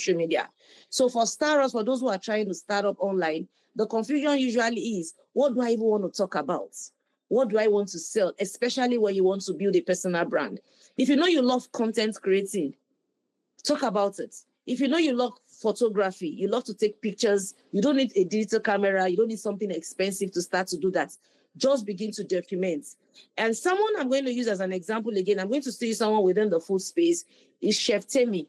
social media. So for startups, for those who are trying to start up online, the confusion usually is, what do I even want to talk about? What do I want to sell? Especially when you want to build a personal brand. If you know you love content creating, talk about it. If you know you love photography, you love to take pictures, you don't need a digital camera, you don't need something expensive to start to do that. Just begin to document. And someone I'm going to use as an example again, I'm going to see someone within the food space, is Chef Temi.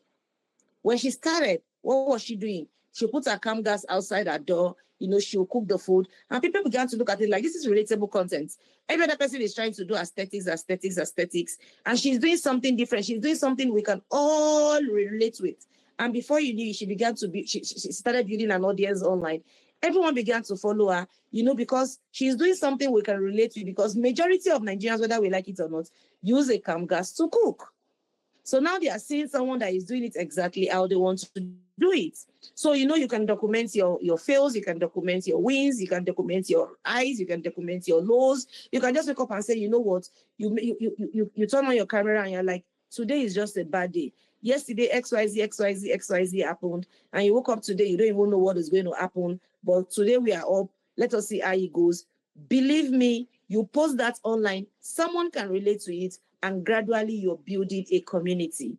When she started, what was she doing? She put her cam gas outside her door, she'll cook the food, and people began to look at it like, this is relatable content. Every other person is trying to do aesthetics, and she's doing something different. She's doing something we can all relate with. And before you knew it, she started building an audience online. Everyone began to follow her, because she's doing something we can relate to, because majority of Nigerians, whether we like it or not, use a cam gas to cook. So now they are seeing someone that is doing it exactly how they want to do it. So, you can document your fails, you can document your wins, you can document your highs, you can document your lows. You can just wake up and say, you know what, you turn on your camera and you're like, today is just a bad day. Yesterday, XYZ happened, and you woke up today, you don't even know what is going to happen. But today we are up. Let us see how it goes. Believe me, you post that online, someone can relate to it, and gradually you're building a community.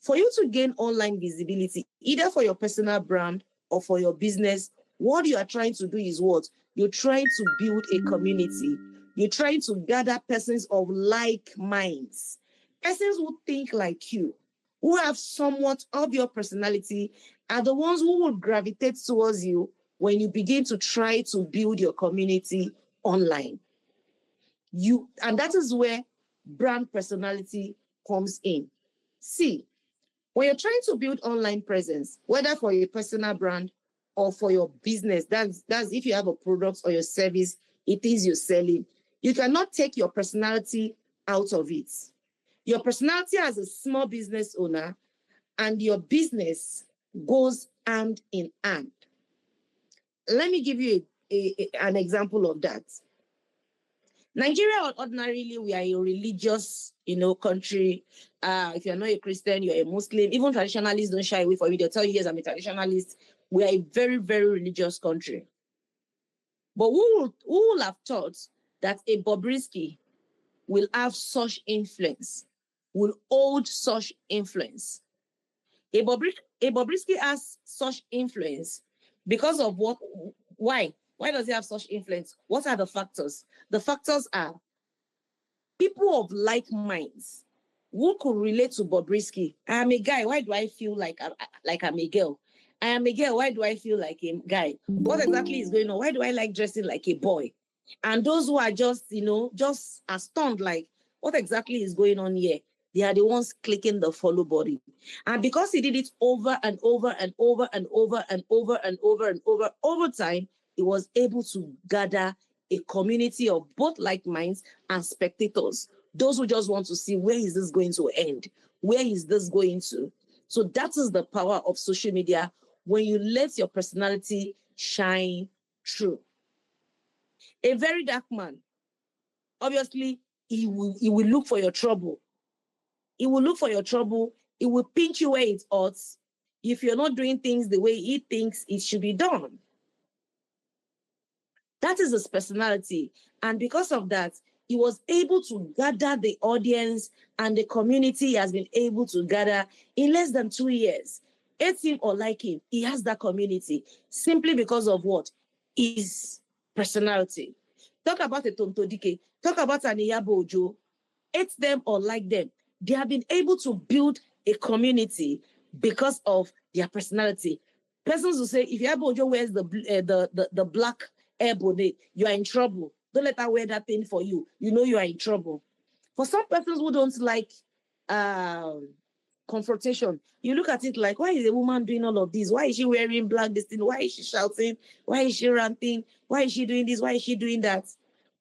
For you to gain online visibility, either for your personal brand or for your business, what you are trying to do is what? You're trying to build a community. You're trying to gather persons of like minds, persons who think like you, who have somewhat of your personality, are the ones who will gravitate towards you when you begin to try to build your community online. And that is where brand personality comes in. See, when you're trying to build online presence, whether for your personal brand or for your business, that's if you have a product or your service, it is you're selling, you cannot take your personality out of it. Your personality as a small business owner and your business goes hand in hand. Let me give you an example of that. Nigeria, ordinarily, we are a religious, country. If you're not a Christian, you're a Muslim. Even traditionalists don't shy away from you. They'll tell you, yes, I'm a traditionalist. We are a very, very religious country. But who will have thought that a Bobrisky will have such influence, will hold such influence? A Bobrisky has such influence because of what? Why? Why does he have such influence? What are the factors? The factors are people of like minds who could relate to Bobrisky. I am a guy. Why do I feel like I'm a girl? I am a girl. Why do I feel like a guy? What exactly is going on? Why do I like dressing like a boy? And those who are just, just stunned, like, what exactly is going on here? They are the ones clicking the follow button. And because he did it over and over and over and over and over and over and over time, he was able to gather a community of both like minds and spectators, those who just want to see, where is this going to end? Where is this going to? So that is the power of social media, when you let your personality shine through. A very dark man, obviously, he will look for your trouble. He will look for your trouble. He will pinch you where it hurts if you're not doing things the way he thinks it should be done. That is his personality. And because of that, he was able to gather the audience and the community he has been able to gather in less than 2 years. Hate him or like him, he has that community simply because of what? His personality. Talk about a Tonto Dike. Talk about an Iyabo Ojo. Hate them or like them, they have been able to build a community because of their personality. Persons will say, if Iyabo Ojo wears the black air bonnet, you are in trouble. Don't let her wear that thing for you. You know you are in trouble. For some persons who don't like confrontation, you look at it like, why is a woman doing all of this? Why is she wearing black this thing? Why is she shouting? Why is she ranting? Why is she doing this? Why is she doing that?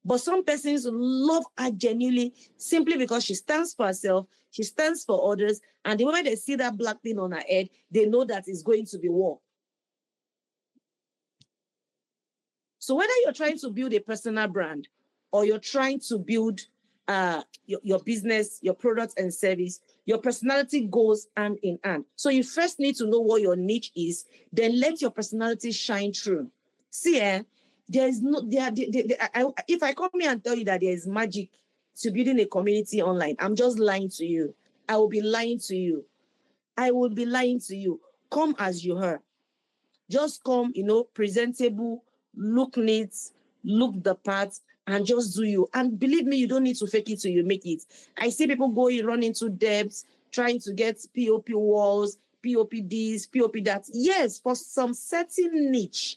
But some persons love her genuinely simply because she stands for herself, she stands for others, and the moment they see that black thing on her head, they know that it's going to be war. So whether you're trying to build a personal brand or you're trying to build your business, your product and service, your personality goes hand in hand. So you first need to know what your niche is, then let your personality shine through. See, there is no if I come here and tell you that there is magic to building a community online, I'm just lying to you. I will be lying to you. I will be lying to you. Come as you are. Just come, presentable, look neat, look the part, and just do you. And believe me, you don't need to fake it till you make it. I see people run into debts, trying to get POP walls, POP this, POP that. Yes, for some certain niche,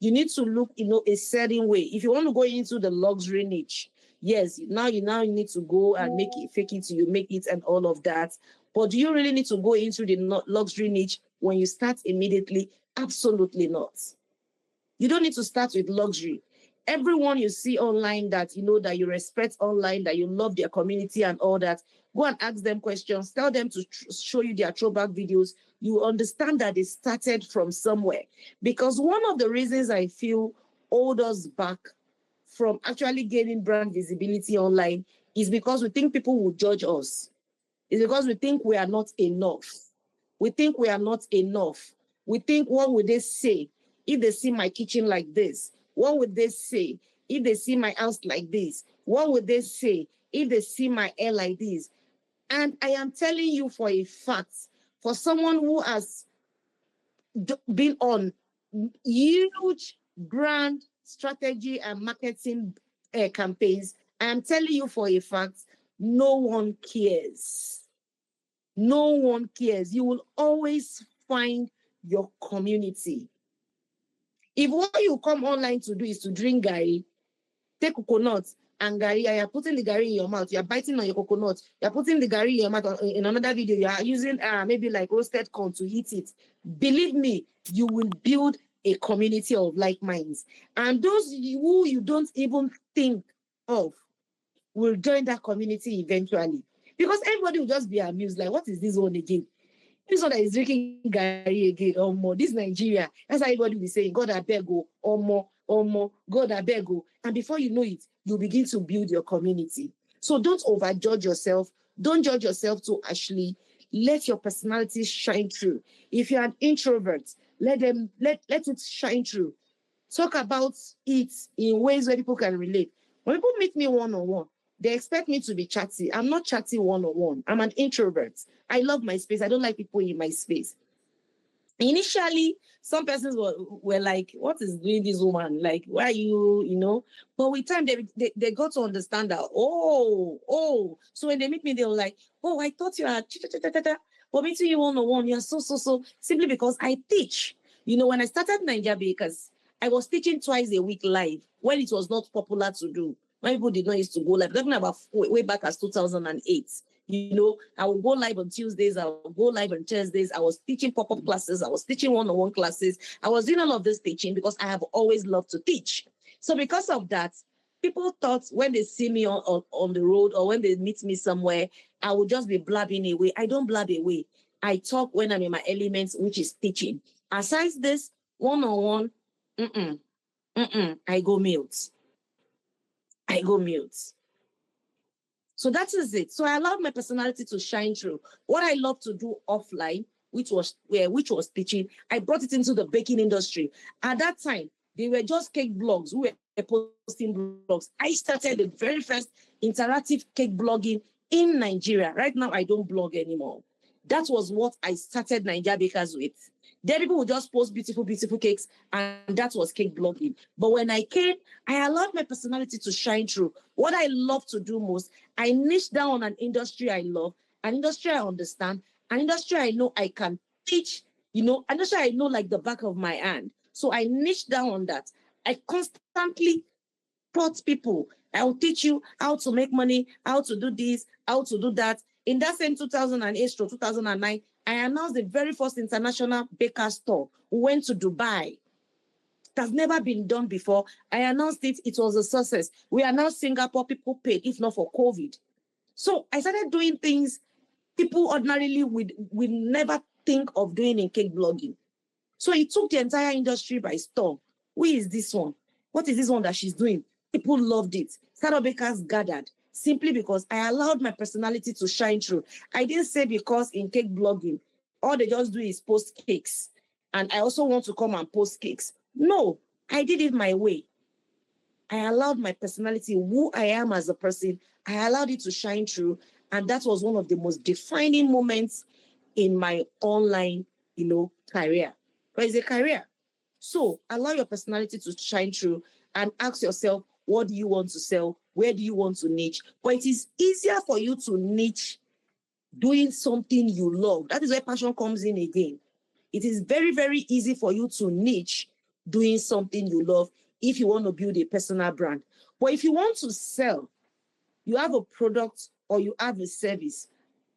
you need to look, a certain way. If you want to go into the luxury niche, yes, now you need to go and make it, fake it till you make it and all of that. But do you really need to go into the luxury niche when you start immediately? Absolutely not. You don't need to start with luxury. Everyone you see online that that you respect online, that you love their community and all that, go and ask them questions. Tell them to show you their throwback videos. You understand that they started from somewhere. Because one of the reasons I feel hold us back from actually gaining brand visibility online is because we think people will judge us. It's because we think we are not enough. We think we are not enough. We think, what would they say if they see my kitchen like this? What would they say if they see my house like this? What would they say if they see my hair like this? And I am telling you for a fact, for someone who has been on huge brand strategy and marketing campaigns, I am telling you for a fact, no one cares. No one cares. You will always find your community. If what you come online to do is to drink gari, take coconut and gari, and you're putting the gari in your mouth, you're biting on your coconut, you're putting the gari in your mouth. In another video, you are using maybe like roasted corn to eat it. Believe me, you will build a community of like minds. And those who you don't even think of will join that community eventually. Because everybody will just be amused, like, what is this one again? This one that is drinking gari again, or more. This Nigeria. That's how everybody will be saying, God, I beg you, or more, God, I beg you. And before you know it, you begin to build your community. So don't overjudge yourself. Don't judge yourself to actually let your personality shine through. If you're an introvert, let it shine through. Talk about it in ways where people can relate. When people meet me one-on-one, they expect me to be chatty. I'm not chatty one-on-one. I'm an introvert. I love my space. I don't like people in my space. Initially, some persons were like, what is doing this woman? Like, why are you, But with time, they got to understand that, oh. So when they meet me, they were like, oh, I thought you are, but meeting you one-on-one, you're so, simply because I teach. When I started Naija Bakers, I was teaching twice a week live when it was not popular to do. When people did not used to go live, talking about way back as 2008. I would go live on Tuesdays, I would go live on Thursdays. I was teaching pop-up classes, I was teaching one-on-one classes. I was doing all of this teaching because I have always loved to teach. So because of that, people thought when they see me on the road or when they meet me somewhere, I would just be blabbing away. I don't blab away. I talk when I'm in my elements, which is teaching. Aside this, one-on-one, I go mute. So that is it. So I allowed my personality to shine through. What I love to do offline, which was teaching, I brought it into the baking industry. At that time, they were just cake blogs who were posting blogs. I started the very first interactive cake blogging in Nigeria. Right now, I don't blog anymore. That was what I started Naija Bakers with. Then people would just post beautiful, beautiful cakes, and that was cake blogging. But when I came, I allowed my personality to shine through. What I love to do most, I niche down on an industry I love, an industry I understand, an industry I know I can teach, an industry I know like the back of my hand. So I niche down on that. I constantly taught people. I will teach you how to make money, how to do this, how to do that. In that same 2008 to 2009, I announced the very first international baker store. We went to Dubai. It has never been done before. I announced it. It was a success. We announced Singapore. People paid, if not for COVID. So I started doing things people ordinarily would never think of doing in cake blogging. So it took the entire industry by storm. Who is this one? What is this one that she's doing? People loved it. Startup bakers gathered. simply because I allowed my personality to shine through. I didn't say because in cake blogging, all they just do is post cakes, and I also want to come and post cakes. No, I did it my way. I allowed my personality, who I am as a person, I allowed it to shine through. And that was one of the most defining moments in my online, career. But it's a career. So allow your personality to shine through and ask yourself, what do you want to sell? Where do you want to niche? But it is easier for you to niche doing something you love. That is where passion comes in again. It is very, very easy for you to niche doing something you love if you want to build a personal brand. But if you want to sell, you have a product or you have a service,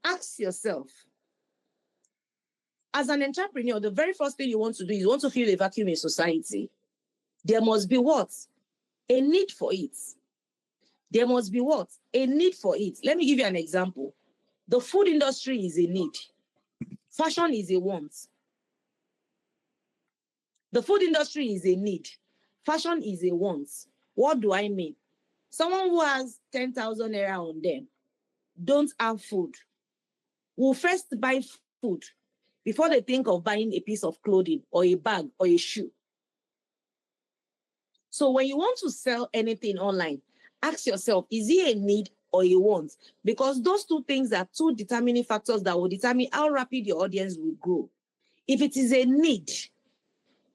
ask yourself, as an entrepreneur, the very first thing you want to do is you want to fill a vacuum in society. There must be what? A need for it. There must be what? A need for it. Let me give you an example. The food industry is a need. Fashion is a want. The food industry is a need. Fashion is a want. What do I mean? Someone who has 10,000 naira on them, don't have food, will first buy food before they think of buying a piece of clothing or a bag or a shoe. So when you want to sell anything online, ask yourself, is it a need or a want? Because those two things are two determining factors that will determine how rapid your audience will grow. If it is a need,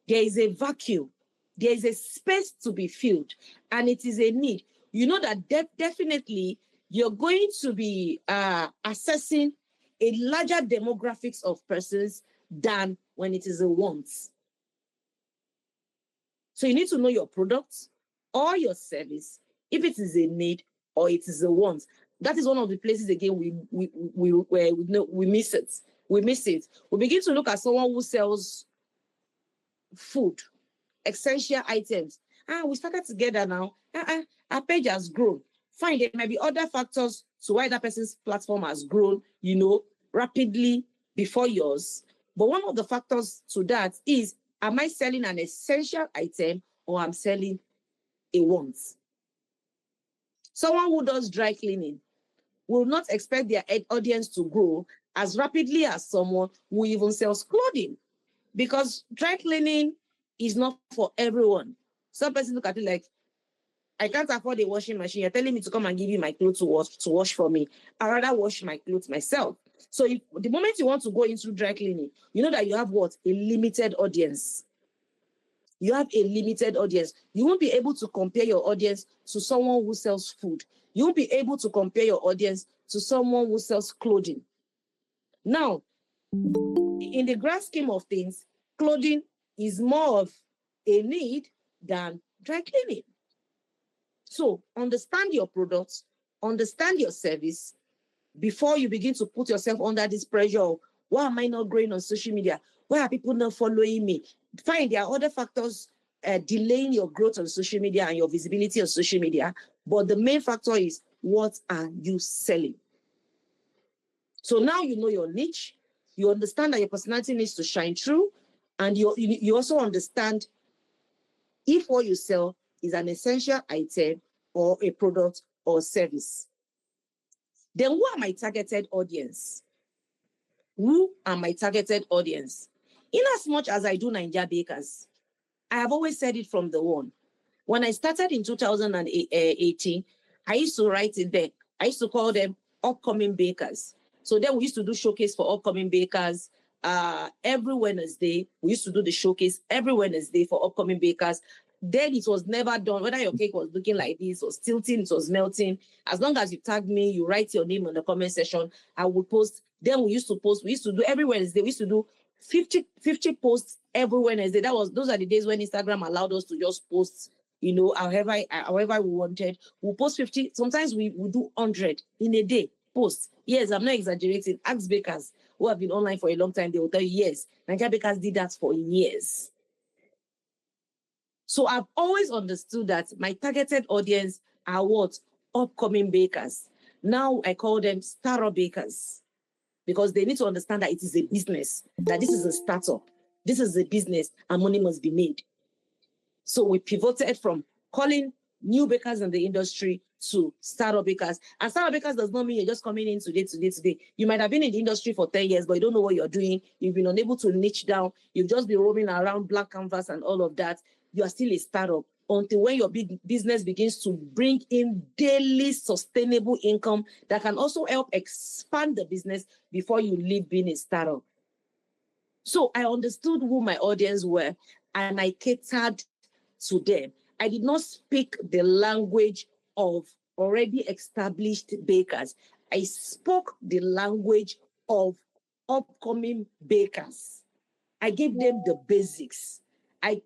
there is a vacuum, there is a space to be filled, and it is a need. You know that definitely you're going to be assessing a larger demographics of persons than when it is a want. So you need to know your product or your service, if it is a need or it is a want. That is one of the places, again, we miss it. We miss it. We begin to look at someone who sells food, essential items. We started together now. Our page has grown. Fine, there might be other factors to why that person's platform has grown, rapidly before yours. But one of the factors to that is, am I selling an essential item or I'm selling a want? Someone who does dry cleaning will not expect their audience to grow as rapidly as someone who even sells clothing, because dry cleaning is not for everyone. Some person look at it like, I can't afford a washing machine. You're telling me to come and give you my clothes to wash for me. I'd rather wash my clothes myself. So if, the moment you want to go into dry cleaning, you know that you have what? A limited audience. You have a limited audience. You won't be able to compare your audience to someone who sells food. You won't be able to compare your audience to someone who sells clothing. Now, in the grand scheme of things, clothing is more of a need than dry cleaning. So understand your products, understand your service before you begin to put yourself under this pressure of, why am I not growing on social media? Why are people not following me? Fine, there are other factors delaying your growth on social media and your visibility on social media, but the main factor is, what are you selling? So now you know your niche, you understand that your personality needs to shine through, and you also understand if what you sell is an essential item or a product or service. Then who are my targeted audience? Who are my targeted audience? In as much as I do Naija bakers, I have always said it from the one. When I started in 2018, I used to write it there. I used to call them upcoming bakers. So then we used to do showcase for upcoming bakers every Wednesday. We used to do the showcase every Wednesday for upcoming bakers. Then it was never done. Whether your cake was looking like this, or tilting, it was melting. As long as you tag me, you write your name on the comment section, I would post. Then we used to do every Wednesday. We used to do 50 posts every Wednesday. Those are the days when Instagram allowed us to just post, however we wanted. We'll post 50. Sometimes we do 100 in a day post. Yes, I'm not exaggerating. Ask bakers who have been online for a long time. They will tell you, yes, Nigerian bakers did that for years. So I've always understood that my targeted audience are what? Upcoming bakers. Now I call them startup bakers, because they need to understand that it is a business, that this is a startup. This is a business and money must be made. So we pivoted from calling new bakers in the industry to startup bakers. And startup bakers does not mean you're just coming in today. You might have been in the industry for 10 years, but you don't know what you're doing. You've been unable to niche down. You've just been roaming around blank canvas and all of that. You are still a startup until when your big business begins to bring in daily sustainable income that can also help expand the business before you leave being a startup. So I understood who my audience were and I catered to them. I did not speak the language of already established bakers. I spoke the language of upcoming bakers. I gave them the basics. I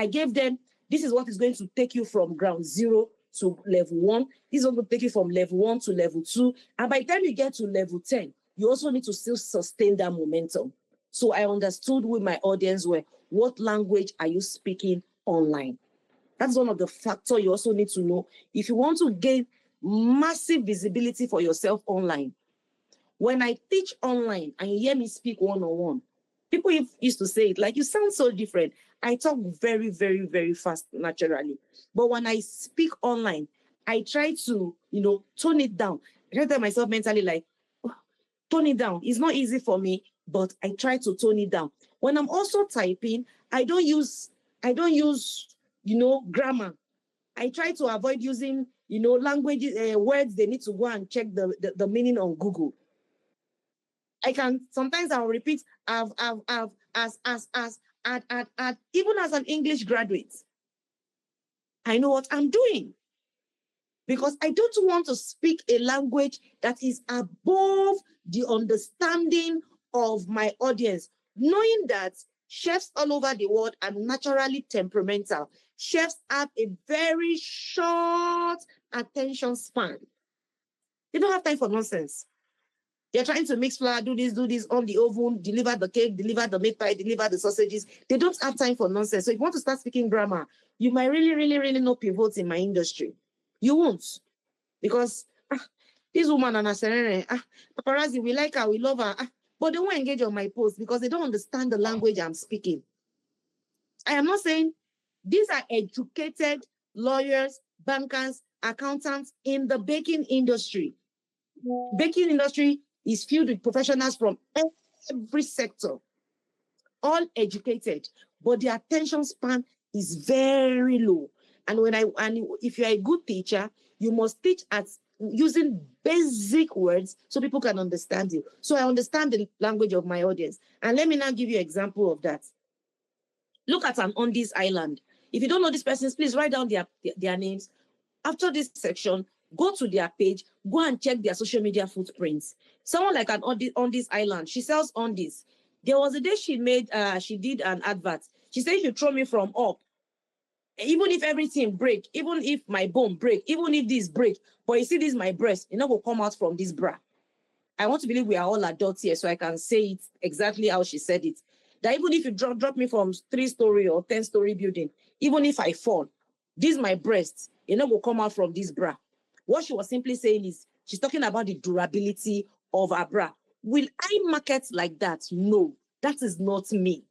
gave them, this is what is going to take you from ground zero to level 1. This is what will take you from level 1 to level 2. And by the time you get to level 10, you also need to still sustain that momentum. So I understood who my audience were. What language are you speaking online? That's one of the factors you also need to know. If you want to gain massive visibility for yourself online, when I teach online and you hear me speak one-on-one, people used to say it like, you sound so different. I talk very, very, very fast naturally. But when I speak online, I try to, tone it down. I try to tell myself mentally like, tone it down. It's not easy for me, but I try to tone it down. When I'm also typing, I don't use, grammar. I try to avoid using, languages, words they need to go and check the meaning on Google. Sometimes I'll repeat, even as an English graduate, I know what I'm doing because I don't want to speak a language that is above the understanding of my audience, knowing that chefs all over the world are naturally temperamental. Chefs have a very short attention span. They don't have time for nonsense. They're trying to mix flour, do this on the oven, deliver the cake, deliver the meat pie, deliver the sausages. They don't have time for nonsense. So if you want to start speaking grammar, you might really, really, really not pivot in my industry. You won't. Because this woman, Anna Serene, paparazzi, we like her, we love her. But they won't engage on my post because they don't understand the language I'm speaking. I am not saying these are educated lawyers, bankers, accountants in the baking industry. Baking industry is filled with professionals from every sector, all educated, but the attention span is very low. And if you're a good teacher, you must teach at using basic words so people can understand you. So I understand the language of my audience. And let me now give you an example of that. Look at on this island. If you don't know these persons, please write down their names. After this section, go to their page, go and check their social media footprints. Someone like on this island, she sells on this. There was a day she did an advert. She said, if you throw me from up, even if everything break, even if my bone break, even if this break, but you see this my breast, it not will come out from this bra. I want to believe we are all adults here, so I can say it exactly how she said it. That even if you drop me from 3-story or 10-story building, even if I fall, this my breast, it not will come out from this bra. What she was simply saying is, she's talking about the durability of her bra. Will I market like that? No, that is not me.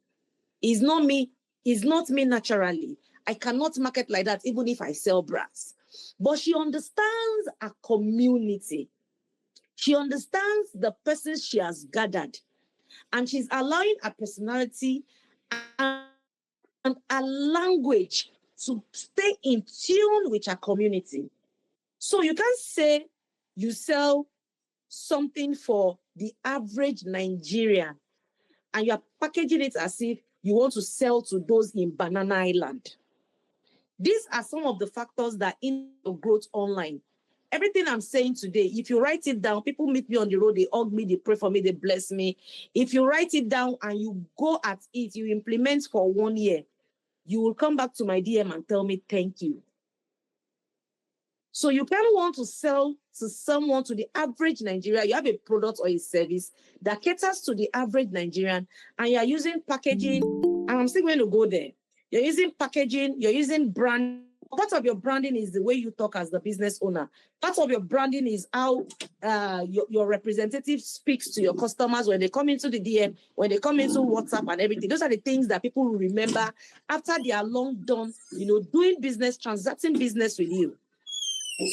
It's not me. It's not me naturally. I cannot market like that even if I sell bras. But she understands a community. She understands the persons she has gathered. And she's allowing her personality and her language to stay in tune with her community. So you can't say you sell something for the average Nigerian and you're packaging it as if you want to sell to those in Banana Island. These are some of the factors that in growth online. Everything I'm saying today, if you write it down, people meet me on the road, they hug me, they pray for me, they bless me. If you write it down and you go at it, you implement for 1 year, you will come back to my DM and tell me thank you. So you can want to sell to someone, to the average Nigerian. You have a product or a service that caters to the average Nigerian, and you're using packaging, and I'm still going to go there. You're using packaging, you're using brand. Part of your branding is the way you talk as the business owner. Part of your branding is how your representative speaks to your customers when they come into the DM, when they come into WhatsApp and everything. Those are the things that people will remember after they are long done, doing business, transacting business with you.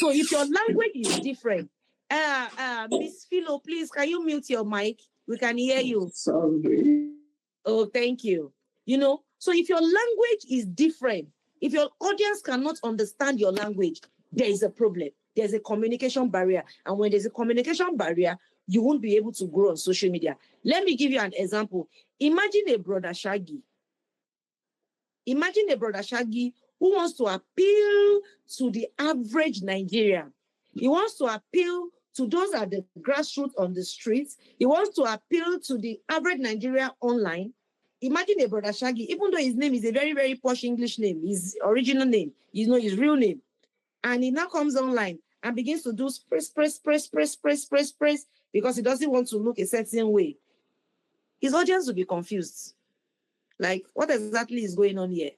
So if your language is different, Miss Philo, please, can you mute your mic? We can hear you. Sorry. Oh, thank you. So if your language is different, if your audience cannot understand your language, there is a problem. There's a communication barrier. And when there's a communication barrier, you won't be able to grow on social media. Let me give you an example. Imagine a brother Shaggy. Imagine a brother Shaggy who wants to appeal to the average Nigerian. He wants to appeal to those at the grassroots on the streets. He wants to appeal to the average Nigerian online. Imagine a brother Shaggy, even though his name is a very, very posh English name, his original name, his real name. And he now comes online and begins to do press, because he doesn't want to look a certain way. His audience will be confused. Like, what exactly is going on here?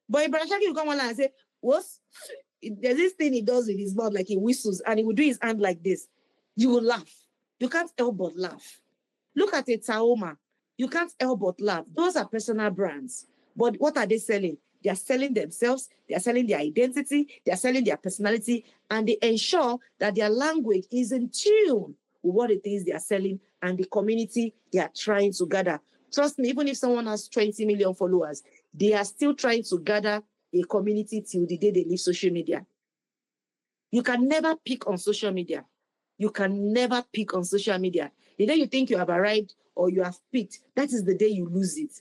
But Brother Shaggy will come online and say, what? There's this thing he does with his mouth, like he whistles, and he will do his hand like this. You will laugh. You can't help but laugh. Look at a Taoma. You can't help but laugh. Those are personal brands. But what are they selling? They are selling themselves. They are selling their identity. They are selling their personality. And they ensure that their language is in tune with what it is they are selling and the community they are trying to gather. Trust me, even if someone has 20 million followers, they are still trying to gather a community till the day they leave social media. You can never pick on social media. You can never pick on social media. The day you think you have arrived or you have picked, that is the day you lose it.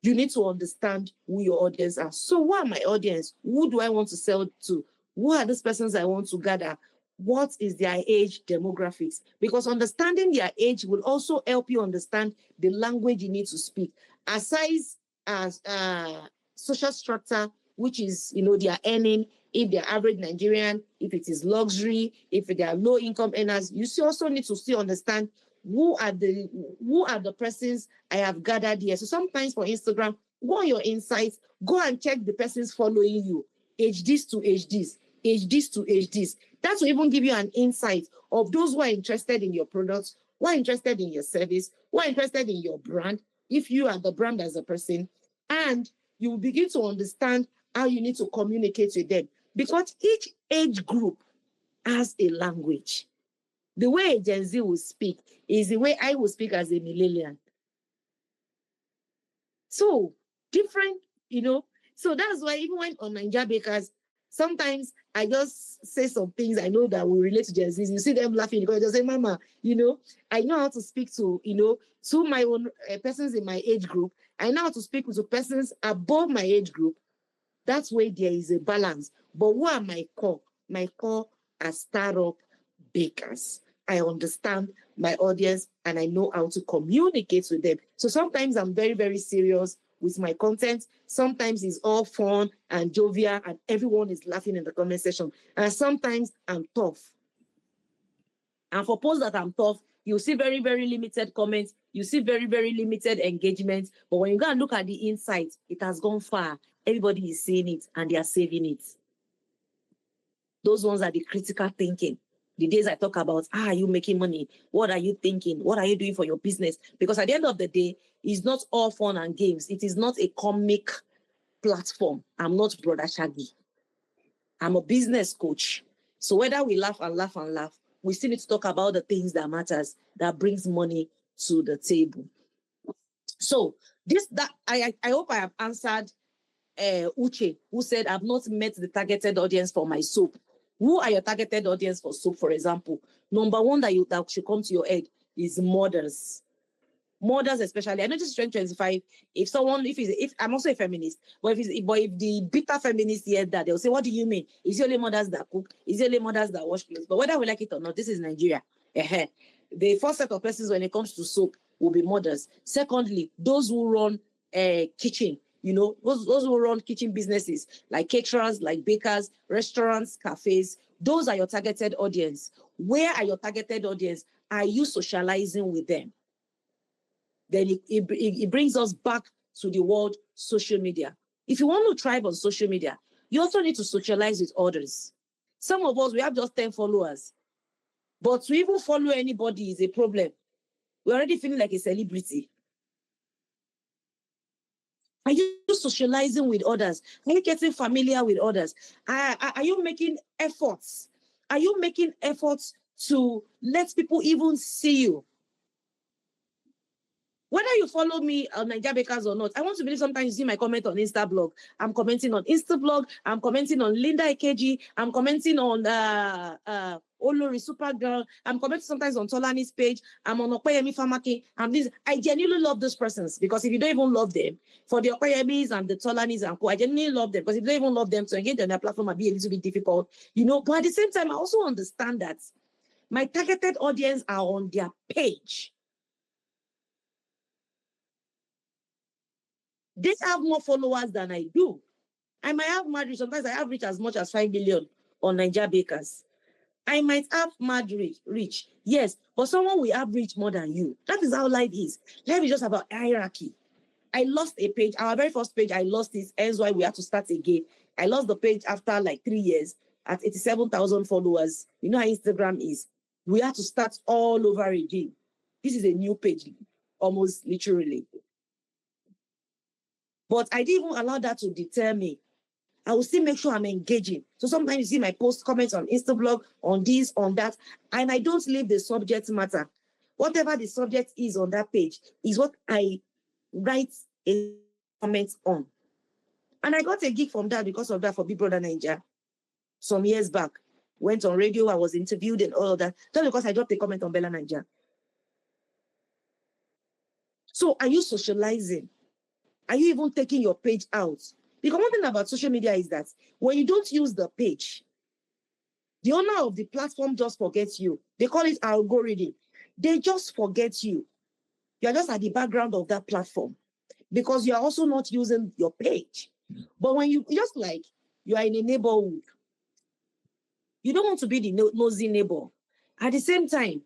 You need to understand who your audience are. So what are my audience? Who do I want to sell to? Who are those persons I want to gather? What is their age demographics? Because understanding their age will also help you understand the language you need to speak. Aside as social structure, which is, their earning, if they're average Nigerian, if it is luxury, if they are low income earners, you also need to still understand who are the persons I have gathered here. So sometimes for Instagram, go on your insights, go and check the persons following you, age this to age this, age this to age this. That will even give you an insight of those who are interested in your products, who are interested in your service, who are interested in your brand, if you are the brand as a person, and you will begin to understand how you need to communicate with them. Because each age group has a language. The way a Gen Z will speak is the way I will speak as a millennial. So different, So that's why even when on Naija Bakers, sometimes I just say some things I know that will relate to Gen Zs. You see them laughing because they say, Mama, I know how to speak to, to my own persons in my age group. I know how to speak to persons above my age group. That's where there is a balance. But what are my core? My core are startup bakers. I understand my audience and I know how to communicate with them. So sometimes I'm very, very serious with my content. Sometimes it's all fun and jovial and everyone is laughing in the comment section. And sometimes I'm tough. And for posts that I'm tough, you see very, very limited comments. You see very, very limited engagement. But when you go and look at the insights, it has gone far. Everybody is seeing it and they are saving it. Those ones are the critical thinking. The days I talk about, are you making money? What are you thinking? What are you doing for your business? Because at the end of the day, it's not all fun and games. It is not a comic platform. I'm not Brother Shaggy. I'm a business coach. So whether we laugh and laugh and laugh, we still need to talk about the things that matters, that brings money to the table. So I hope I have answered Uche, who said, I've not met the targeted audience for my soap. Who are your targeted audience for soap, for example? Number one that should come to your head is mothers. Mothers especially. I know this is 2025. If I'm also a feminist, but if the bitter feminists hear that, they'll say, what do you mean? Is it only mothers that cook? Is it only mothers that wash clothes? But whether we like it or not, this is Nigeria. The first set of persons when it comes to soap will be mothers. Secondly, those who run kitchen. Those who run kitchen businesses like caterers, like bakers, restaurants, cafes, those are your targeted audience. Where are your targeted audience? Are you socializing with them? Then it brings us back to the word social media. If you want to thrive on social media, you also need to socialize with others. Some of us, we have just 10 followers. But to even follow anybody is a problem. We're already feeling like a celebrity. Are you socializing with others? Are you getting familiar with others? Are you making efforts? Are you making efforts to let people even see you? Whether you follow me on Naija Bakers or not, I want to believe sometimes you see my comment on Instablog. I'm commenting on Instablog. I'm commenting on Linda Ikeji. I'm commenting on Olori Supergirl. I'm commenting sometimes on Tolani's page. I'm on Okoyemi Famake. I genuinely love those persons, because if you don't even love them, for the Okoyemis and the Tolanis and co, I genuinely love them, because if you don't even love them, to engage on their platform might be a little bit difficult, But at the same time, I also understand that my targeted audience are on their page. They have more followers than I do. I might have mad reach. Sometimes I have reach as much as 5 million on Naija Bakers. I might have mad reach. Yes, but someone will have reach more than you. That is how life is. Life is just about hierarchy. I lost a page. Our very first page, I lost it. Hence why we had to start again. I lost the page after like 3 years at 87,000 followers. You know how Instagram is. We had to start all over again. This is a new page, almost literally. But I didn't even allow that to deter me. I will still make sure I'm engaging. So sometimes you see my post comments on Instablog, on this, on that, and I don't leave the subject matter. Whatever the subject is on that page is what I write a comment on. And I got a gig from that because of that for Big Brother Naija some years back. Went on radio, I was interviewed and all of that, just because I dropped a comment on Bella Naija. So are you socializing? Are you even taking your page out? Because one thing about social media is that when you don't use the page, the owner of the platform just forgets you. They call it algorithm. They just forget you. You're just at the background of that platform because you're also not using your page. But when you just like you are in a neighborhood, you don't want to be the nosy neighbor. At the same time,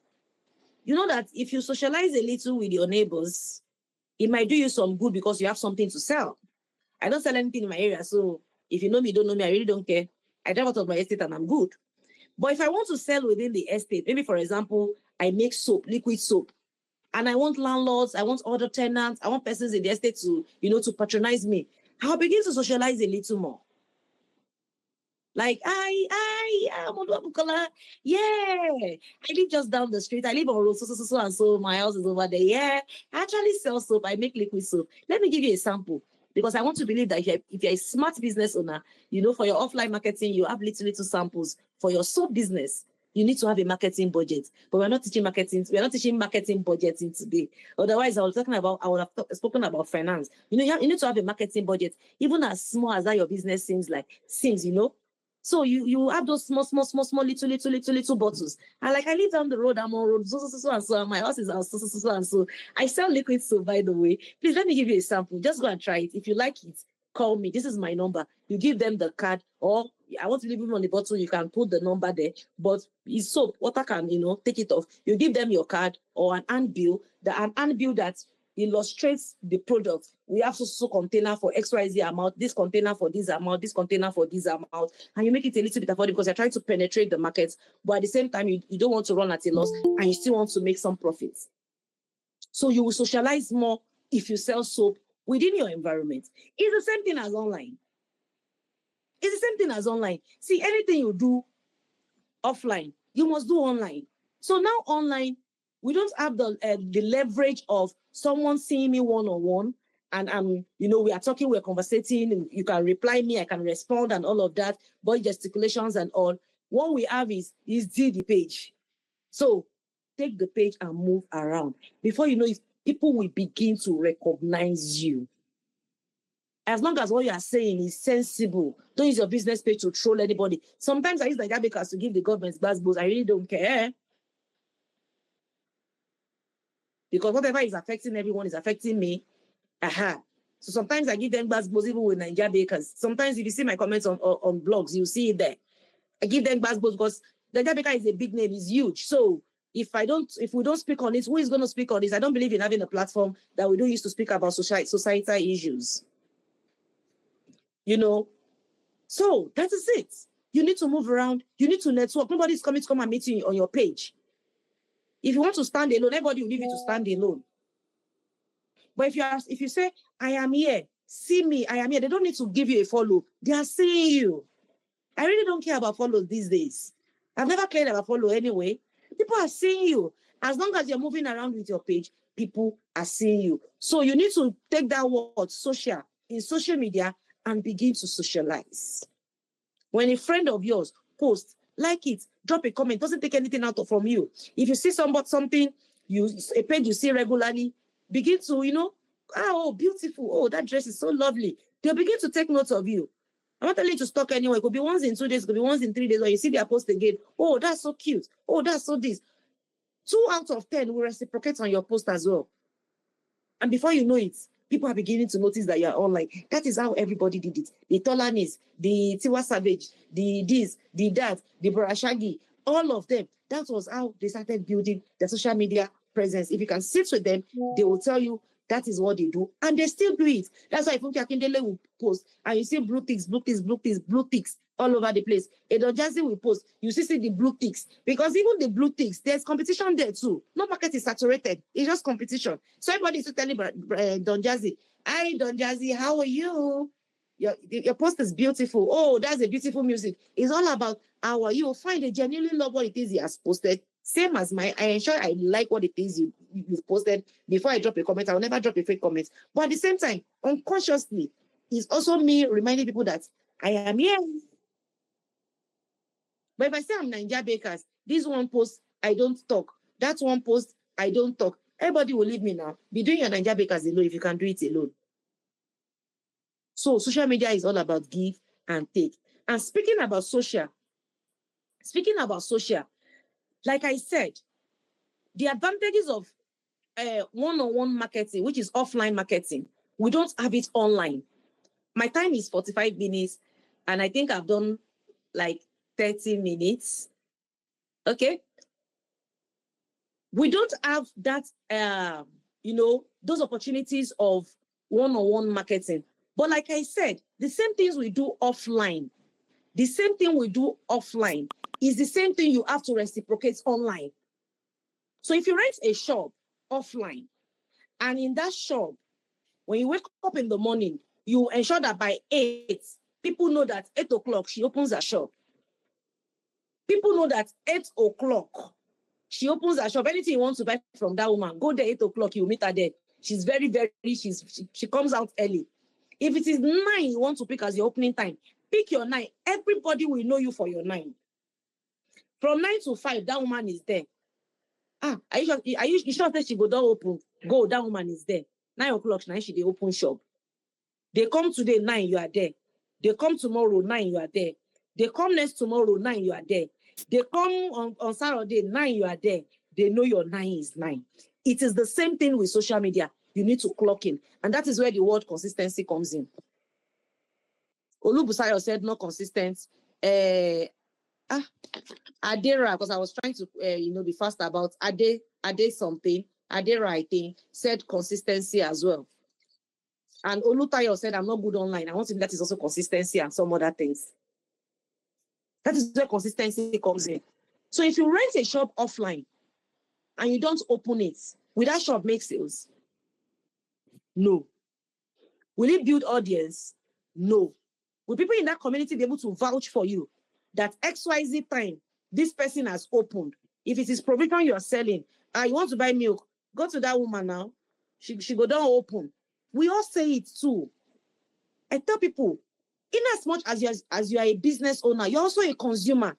you know that if you socialize a little with your neighbors, it might do you some good because you have something to sell. I don't sell anything in my area, so if you know me, don't know me, I really don't care. I drive out of my estate and I'm good. But if I want to sell within the estate, maybe for example, I make soap, liquid soap, and I want landlords, I want other tenants, I want persons in the estate to, to patronize me, I'll begin to socialize a little more. Like, I'm Oluwabukola. Yeah, I live just down the street. I live on road, so, and so. My house is over there. Yeah, I actually sell soap. I make liquid soap. Let me give you a sample, because I want to believe that if you're a smart business owner, for your offline marketing, you have little samples. For your soap business, you need to have a marketing budget. But we're not teaching marketing. We're not teaching marketing budgeting today. Otherwise, I would have spoken about finance. You need to have a marketing budget, even as small as that your business seems. So you have those small, little bottles. And like I live down the road, I'm on road, so, and so, and my house is so, and so. I sell liquid soap, by the way. Please let me give you a sample. Just go and try it. If you like it, call me. This is my number. You give them the card, or I want to leave it on the bottle. You can put the number there. But it's soap. Water can, take it off. You give them your card or an handbill. An handbill that illustrates the product. We have so container for XYZ amount, this container for this amount, this container for this amount, and you make it a little bit affordable because you're trying to penetrate the market, but at the same time, you don't want to run at a loss and you still want to make some profits. So you will socialize more if you sell soap within your environment. It's the same thing as online. See, anything you do offline, you must do online. So now online, we don't have the leverage of someone seeing me one-on-one, and we are talking, we're conversating, you can reply me, I can respond and all of that, body gesticulations and all. What we have is the page. So take the page and move around. Before you know it, people will begin to recognize you. As long as what you are saying is sensible, don't use your business page to troll anybody. Sometimes I use Naija Bakers to give the government buzzballs. I really don't care. Because whatever is affecting everyone is affecting me. So sometimes I give them buzzballs even with Naija Bakers. Sometimes if you see my comments on blogs, you'll see it there. I give them buzzballs because Naija Baker is a big name, it's huge. So if we don't speak on it, who is going to speak on this? I don't believe in having a platform that we don't use to speak about societal issues. So that is it. You need to move around. You need to network. Nobody's coming to come and meet you on your page. If you want to stand alone, everybody will leave you to stand alone. But if you say, I am here, See me, I am here. They don't need to give you a follow. They are seeing you. I really don't care about follows these days. I've never cared about follow anyway. People are seeing you. As long as you're moving around with your page, people are seeing you. So you need to take that word social in social media and begin to socialize. When a friend of yours posts, like it, drop a comment, doesn't take anything out from you. If you see something, a page you see regularly, begin to, oh, beautiful. Oh, that dress is so lovely. They'll begin to take notes of you. I'm not telling you to stalk anyway. It could be once in 2 days, it could be once in 3 days, or you see their post again. Oh, that's so cute. Oh, that's so this. 2 out of 10 will reciprocate on your post as well. And before you know it, people are beginning to notice that you're online. That is how everybody did it. The Tolanis, the Tiwa Savage, the this, the that, the Barashagi, all of them. That was how they started building the social media presence. If you can sit with them, they will tell you that is what they do. And they still do it. That's why Funke Akindele will post. And you see blue ticks all over the place. Ajayi will post. You see the blue ticks. Because even the blue ticks, there's competition there too. No market is saturated. It's just competition. So everybody is telling Don Jazzy, hi, Don Jazzy, how are you? Your post is beautiful. Oh, that's a beautiful music. It's all about how are you. Find a genuinely love what it is he has posted. Same as I ensure I like what it is you've posted. Before I drop a comment, I will never drop a fake comment. But at the same time, unconsciously, it's also me reminding people that I am here. But if I say I'm Naija Bakers, this one post, I don't talk. That one post, I don't talk. Everybody will leave me now. Be doing your Naija Bakers alone if you can do it alone. So social media is all about give and take. And speaking about social, like I said, the advantages of one-on-one marketing, which is offline marketing, we don't have it online. My time is 45 minutes, and I think I've done like 30 minutes. Okay. We don't have that, those opportunities of one-on-one marketing. But like I said, the same things we do offline, is the same thing you have to reciprocate online. So if you rent a shop offline, and in that shop, when you wake up in the morning, you ensure that by 8, people know that 8 o'clock she opens her shop. People know that 8 o'clock she opens her shop. Anything you want to buy from that woman, go there 8 o'clock, you meet her there. She's very, she comes out early. If it is 9 you want to pick as your opening time, pick your 9. Everybody will know you for your 9. From 9 to 5, that woman is there. Are you sure that she go down open? Go, that woman is there. 9 o'clock, 9 she dey open shop. They come today, 9, you are there. They come tomorrow, 9, you are there. They come next tomorrow, 9, you are there. They come on Saturday, 9, you are there. They know your 9 is 9. It is the same thing with social media. You need to clock in. And that is where the word consistency comes in. Oluwabukola said not consistent. Adera, because I was trying to be fast about Ade something. Adera, I think, said consistency as well. And Olutayo said, I'm not good online. I want to think that is also consistency and some other things. That is where consistency comes in. So if you rent a shop offline and you don't open it, will that shop make sales? No. Will it build audience? No. Will people in that community be able to vouch for you that XYZ time this person has opened? If it is provision you are selling, you want to buy milk, go to that woman now. She go down open. We all say it too. I tell people, in as much as you are a business owner, you're also a consumer.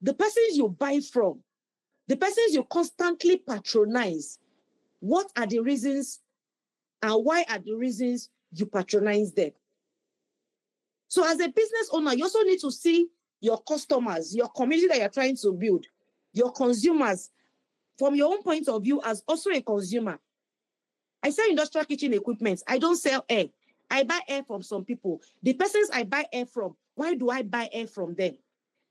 The persons you buy from, the persons you constantly patronize, what are the reasons and why are the reasons you patronize them? So as a business owner, you also need to see your customers, your community that you're trying to build, your consumers, from your own point of view as also a consumer. I sell industrial kitchen equipment. I don't sell air. I buy air from some people. The persons I buy air from, why do I buy air from them?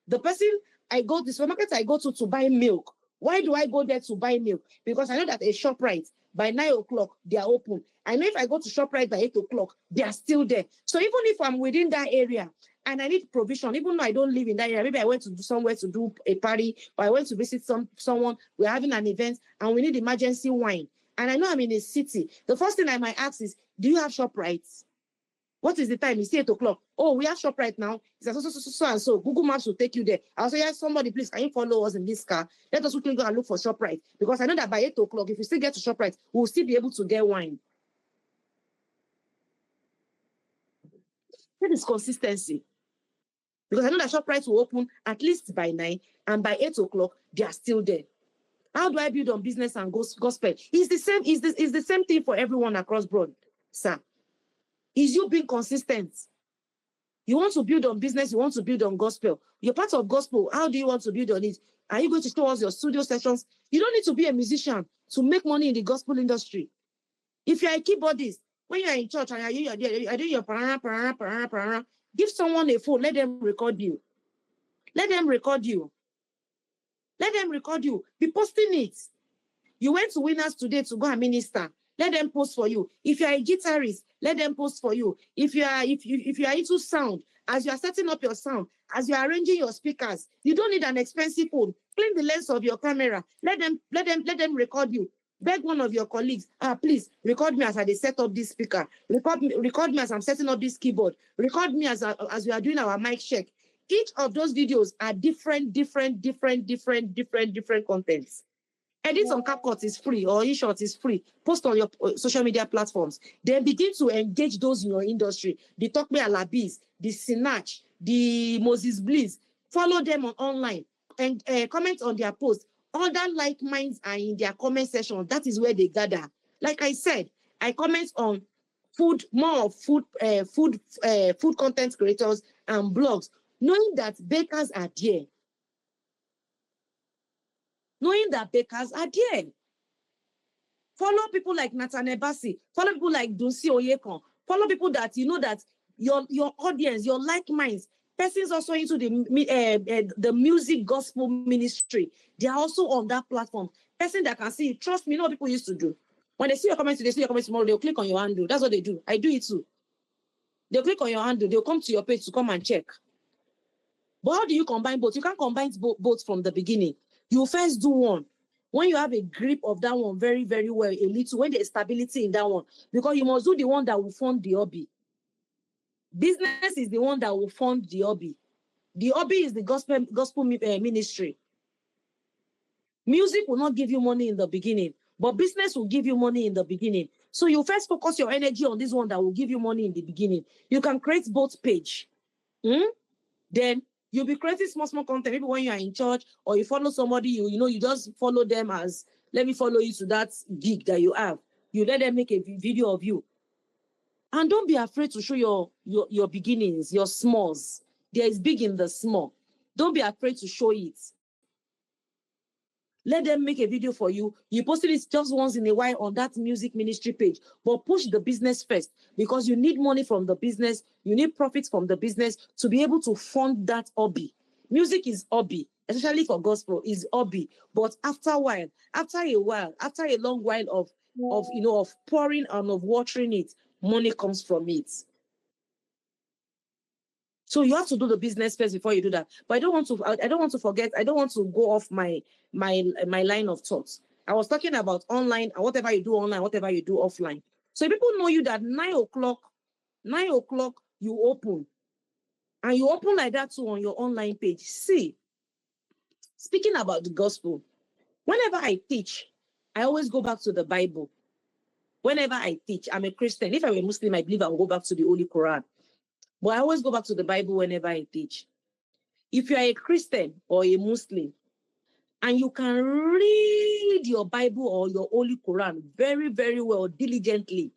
The person the supermarket I go to buy milk, why do I go there to buy milk? Because I know that a ShopRite, by 9 o'clock, they are open. I know if I go to ShopRite by 8 o'clock, they are still there. So even if I'm within that area and I need provision, even though I don't live in that area, maybe I went to do somewhere to do a party, or I went to visit someone, we're having an event, and we need emergency wine. And I know I'm in a city. The first thing I might ask is Do you have ShopRite? What is the time? It's 8 o'clock. Oh, we have ShopRite now. It's so and so. Google Maps will take you there. I'll say, yes, somebody, please, can you follow us in this car? Let us quickly go and look for ShopRite. Because I know that by 8 o'clock, if you still get to ShopRite, we'll still be able to get wine. That is consistency. Because I know that ShopRite will open at least by 9, and by 8 o'clock, they are still there. How do I build on business and gospel? It's the same thing for everyone across broad, sir. Is you being consistent? You want to build on business, you want to build on gospel. You're part of gospel. How do you want to build on it? Are you going to show us your studio sessions? You don't need to be a musician to make money in the gospel industry. If you're a keyboardist, when you're in church and you're doing your parana, give someone a phone, let them record you. Let them record you. Let them record you. Be posting it. You went to Winners today to go and minister. Let them post for you. If you are a guitarist, let them post for you. If you are into sound, as you are setting up your sound, as you are arranging your speakers, you don't need an expensive phone. Clean the lens of your camera. Let them record you. Beg one of your colleagues, please record me as I set up this speaker. Record me as I'm setting up this keyboard. Record me as we are doing our mic check. Each of those videos are different contents. Edit on CapCut is free, or InShot is free. Post on your social media platforms. Then begin to engage those in your industry. The Talk Me Alabis, the Sinach, the Moses Bliss. Follow them online and comment on their posts. Other like minds are in their comment section. That is where they gather. Like I said, I comment on food, more of food content creators and blogs, knowing that bakers are there. Knowing that bakers are there. Follow people like Nathaniel Bassi. Follow people like Dunsi Oyekon. Follow people that you know that your audience, your like minds, persons also into the music gospel ministry. They are also on that platform. Person that can see, trust me, you know what people used to do. When they see your comments today, see your comments tomorrow, they'll click on your handle. That's what they do. I do it too. They'll click on your handle. They'll come to your page to come and check. But how do you combine both? You can't combine both from the beginning. You first do one. When you have a grip of that one very, very well, a little, when there's stability in that one, because you must do the one that will fund the hobby. Business is the one that will fund the hobby. The hobby is the gospel ministry. Music will not give you money in the beginning, but business will give you money in the beginning. So you first focus your energy on this one that will give you money in the beginning. You can create both page. Then you'll be creating small content. Maybe when you are in church or you follow somebody, you just follow them as, let me follow you to that gig that you have. You let them make a video of you. And don't be afraid to show your beginnings, your smalls. There is big in the small. Don't be afraid to show it. Let them make a video for you. You posted it just once in a while on that music ministry page, but push the business first, because you need money from the business. You need profits from the business to be able to fund that hobby. Music is hobby, especially for gospel, is hobby. But after a long while of pouring and of watering it, money comes from it. So you have to do the business first before you do that. But I don't want to forget. I don't want to go off my line of thoughts. I was talking about online and whatever you do online, whatever you do offline. So if people know you that 9 o'clock you open, and you open like that too on your online page. See, speaking about the gospel, whenever I teach, I always go back to the Bible. Whenever I teach, I'm a Christian. If I were a Muslim, I believe I will go back to the Holy Quran. But I always go back to the Bible whenever I teach. If you are a Christian or a Muslim, and you can read your Bible or your Holy Quran very, very well, diligently,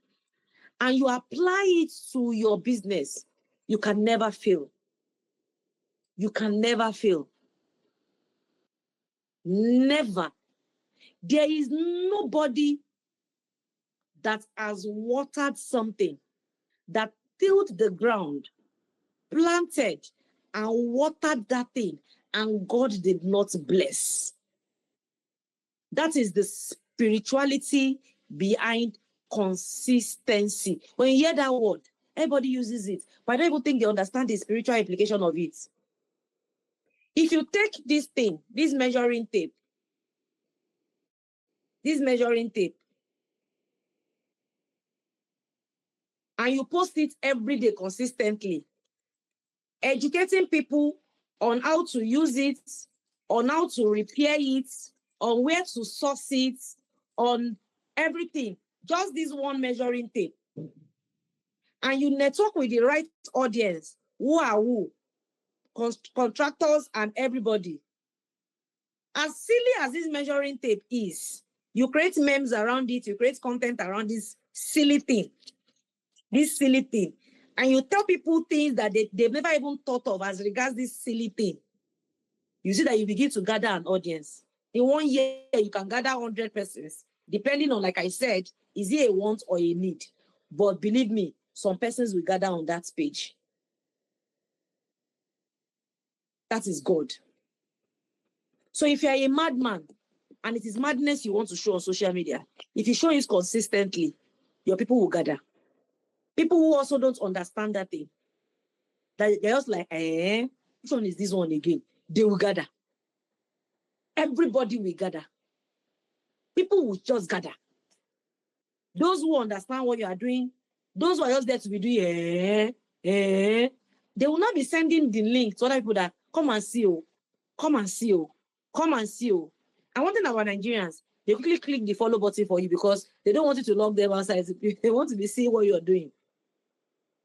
and you apply it to your business, you can never fail. You can never fail. Never. There is nobody that has watered something, that tilled the ground, planted and watered that thing, and God did not bless. That is the spirituality behind consistency. When you hear that word, everybody uses it, but I don't even think they understand the spiritual implication of it. If you take this thing, this measuring tape, and you post it every day consistently, educating people on how to use it, on how to repair it, on where to source it, on everything. Just this one measuring tape. And you network with the right audience. Who are who? Contractors and everybody. As silly as this measuring tape is, you create memes around it, you create content around this silly thing. This silly thing. And you tell people things that they've never even thought of as regards this silly thing. You see that you begin to gather an audience. In 1 year, you can gather 100 persons, depending on, like I said, is it a want or a need? But believe me, some persons will gather on that page. That is God. So if you're a madman and it is madness you want to show on social media, if you show it consistently, your people will gather. People who also don't understand that thing, that they're just like, which one is this one again? They will gather. Everybody will gather. People will just gather. Those who understand what you are doing, those who are just there to be doing, they will not be sending the link to other people that come and see you, come and see you, come and see you. And one thing about Nigerians, they quickly click the follow button for you because they don't want you to log them outside. They want to be seeing what you're doing.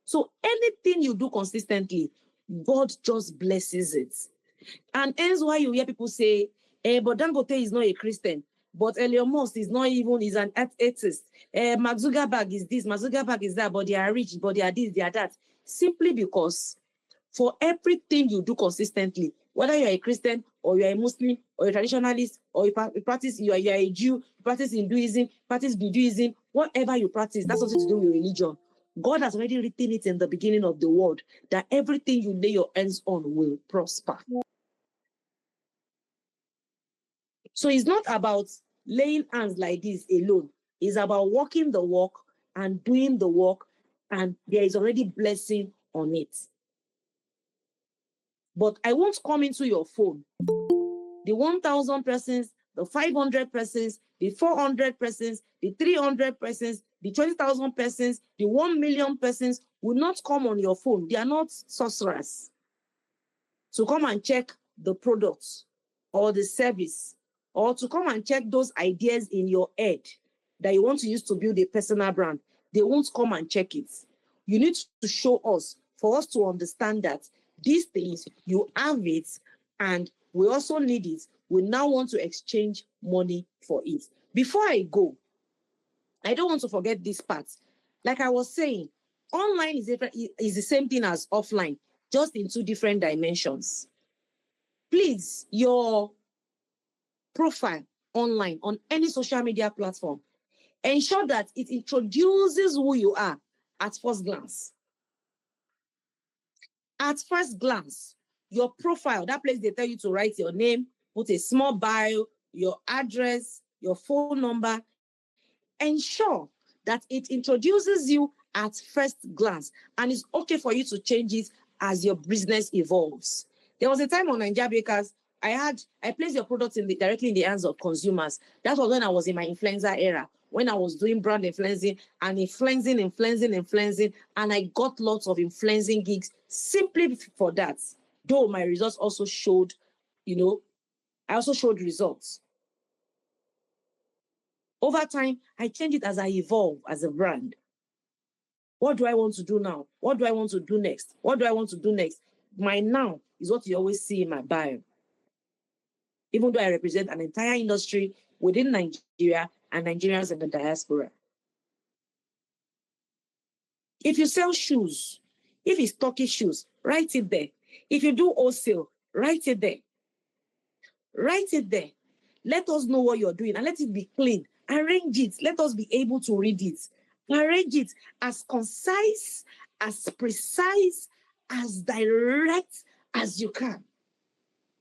So anything you do consistently, God just blesses it. And hence why you hear people say, but Dangote is not a Christian. But Elon Musk is not even, he's an atheist. Mark Zuckerberg is this, Mark Zuckerberg is that, but they are rich, but they are this, they are that. Simply because for everything you do consistently, whether you're a Christian or you're a Muslim or a traditionalist or you practice, you're a Jew, you practice Hinduism, practice Buddhism, whatever you practice, that's something to do with religion. God has already written it in the beginning of the world that everything you lay your hands on will prosper. So it's not about laying hands like this alone. It's about walking the walk and doing the work, and there is already blessing on it. But I won't come into your phone. The 1,000 persons, the 500 persons, the 400 persons, the 300 persons, the 20,000 persons, the 1 million persons will not come on your phone. They are not sorcerers. So come and check the products or the service, or to come and check those ideas in your head that you want to use to build a personal brand. They won't come and check it. You need to show us for us to understand that these things, you have it, and we also need it. We now want to exchange money for it. Before I go, I don't want to forget this part. Like I was saying, online is the same thing as offline, just in 2 different dimensions. Please, your profile online on any social media platform, ensure that it introduces who you are at first glance. At first glance, your profile, that place they tell you to write your name, put a small bio, your address, your phone number. Ensure that it introduces you at first glance, and it's okay for you to change it as your business evolves. There was a time on Naija Bakers, I placed your products directly in the hands of consumers. That was when I was in my influencer era, when I was doing brand influencing and influencing, and I got lots of influencing gigs simply for that. Though my results also showed, I also showed results. Over time, I changed it as I evolve as a brand. What do I want to do now? What do I want to do next? What do I want to do next? My now is what you always see in my bio. Even though I represent an entire industry within Nigeria and Nigerians in the diaspora. If you sell shoes, if it's Turkish shoes, write it there. If you do wholesale, write it there. Write it there. Let us know what you're doing and let it be clean. Arrange it. Let us be able to read it. Arrange it as concise, as precise, as direct as you can.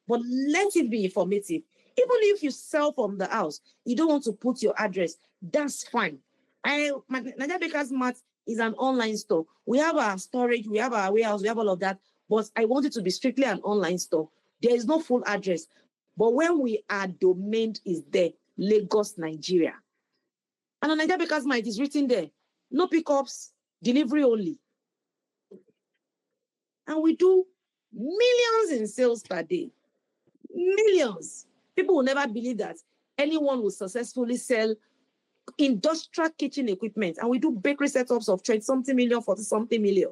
But let it be informative. Even if you sell from the house, you don't want to put your address, that's fine. Naija Bakers Mart is an online store. We have our storage, we have our warehouse, we have all of that, but I want it to be strictly an online store. There is no full address. But when we are domained is there, Lagos, Nigeria. And on Naija Bakers Mart, it is written there. No pickups, delivery only. And we do millions in sales per day. Millions. People will never believe that anyone will successfully sell industrial kitchen equipment. And we do bakery setups of 20-something million, 40-something million.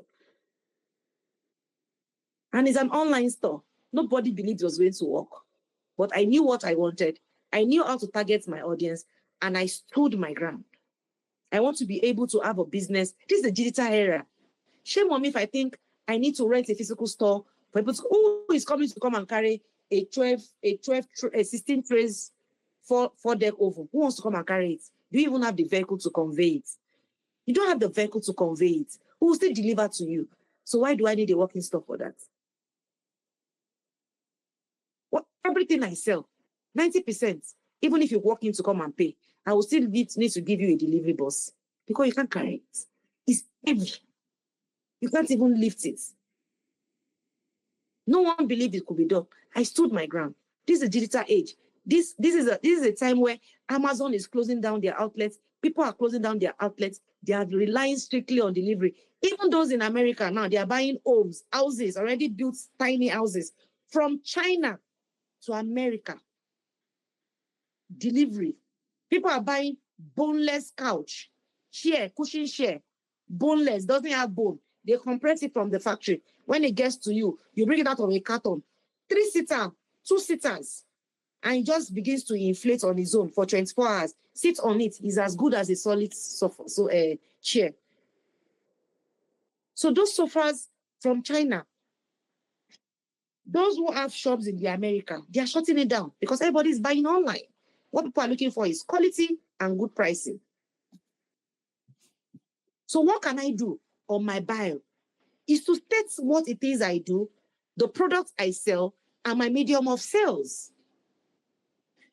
And it's an online store. Nobody believed it was going to work. But I knew what I wanted. I knew how to target my audience. And I stood my ground. I want to be able to have a business. This is the digital era. Shame on me if I think I need to rent a physical store for people to, who is coming to come and carry a 16 trays for deck oven. Who wants to come and carry it? Do you even have the vehicle to convey it? You don't have the vehicle to convey it. Who will still deliver to you? So why do I need a working store for that? Well, everything I sell, 90%, even if you're working to come and pay, I will still need to give you a delivery bus because you can't carry it. It's heavy. You can't even lift it. No one believed it could be done. I stood my ground. This is a digital age. This is a time where Amazon is closing down their outlets. People are closing down their outlets. They are relying strictly on delivery. Even those in America now, they are buying homes, houses, already built tiny houses from China to America. Delivery. People are buying boneless couch, chair, cushion chair, boneless, doesn't have bone. They compress it from the factory. When it gets to you, you bring it out of a carton. 3-seater, 2-seaters, and it just begins to inflate on its own for 24 hours. Sit on it. It's as good as a solid sofa, chair. So those sofas from China, those who have shops in the America, they are shutting it down because everybody is buying online. What people are looking for is quality and good pricing. So what can I do on my bio? Is to state what it is I do, the products I sell, and my medium of sales.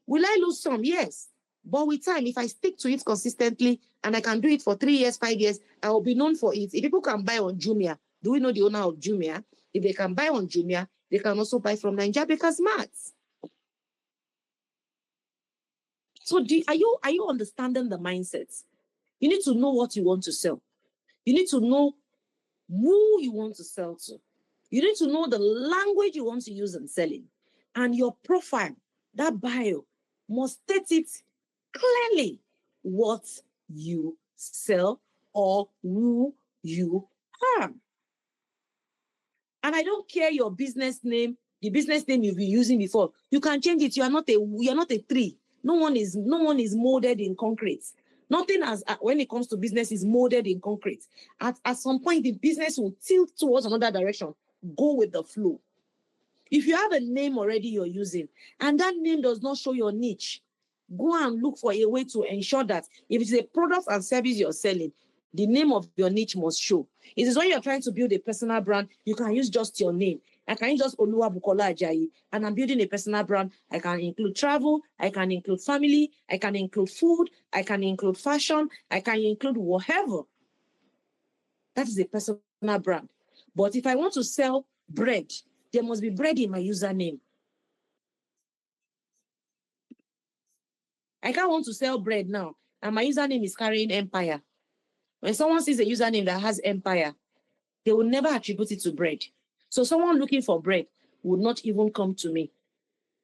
Will I lose some? Yes. But with time, if I stick to it consistently and I can do it for 3 years, 5 years, I will be known for it. If people can buy on Jumia, do we know the owner of Jumia? If they can buy on Jumia, they can also buy from Naija Bakers Mart. So are you understanding the mindset? You need to know what you want to sell. You need to know who you want to sell to. You need to know the language you want to use in selling. And your profile, that bio, must state it clearly what you sell or who you are. And I don't care your business name, the business name you've been using before. You can change it. You're not a tree. No one is molded in concrete. Nothing when it comes to business is molded in concrete. At some point, the business will tilt towards another direction. Go with the flow. If you have a name already you're using, and that name does not show your niche, go and look for a way to ensure that if it's a product and service you're selling, the name of your niche must show. It is when you're trying to build a personal brand, you can use just your name. I can use just Oluwabukola Ajayi, and I'm building a personal brand. I can include travel, I can include family, I can include food, I can include fashion, I can include whatever. That is a personal brand. But if I want to sell bread, there must be bread in my username. I can't want to sell bread now, and my username is carrying Empire. When someone sees a username that has Empire, they will never attribute it to bread. So someone looking for bread would not even come to me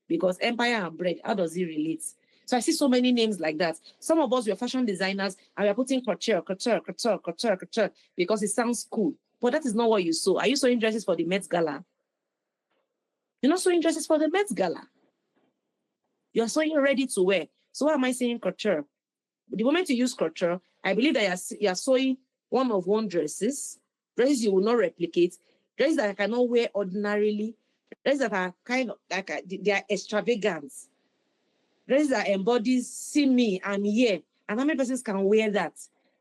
because Empire and bread, how does it relate? So I see so many names like that. Some of us, we're fashion designers and we're putting couture because it sounds cool. But that is not what you sew. Are you sewing dresses for the Met Gala? You're not sewing dresses for the Met Gala. You're sewing ready to wear. So why am I saying couture? The moment you use couture, I believe that you're sewing one-of-one dresses you will not replicate, dresses that I cannot wear ordinarily, dresses that are kind of like they are extravagant, dresses that embodies see me and hear. And how many persons can wear that?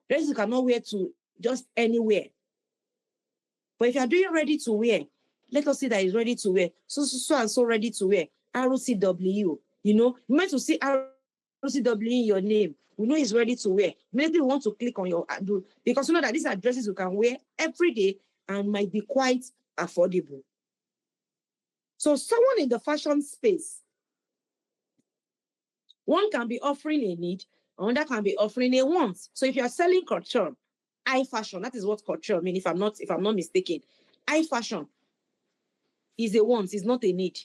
Dresses you cannot wear to just anywhere. But if you are doing ready to wear, let us see that it's ready to wear. So and so ready to wear. ROCW. You meant to see ROCW in your name. We know it's ready to wear. Maybe we want to click on your because you know that these are dresses you can wear every day and might be quite affordable. So someone in the fashion space, one can be offering a need, another can be offering a want. So if you are selling couture, High fashion, that is what culture mean, if I'm not mistaken. High fashion is a want, is not a need.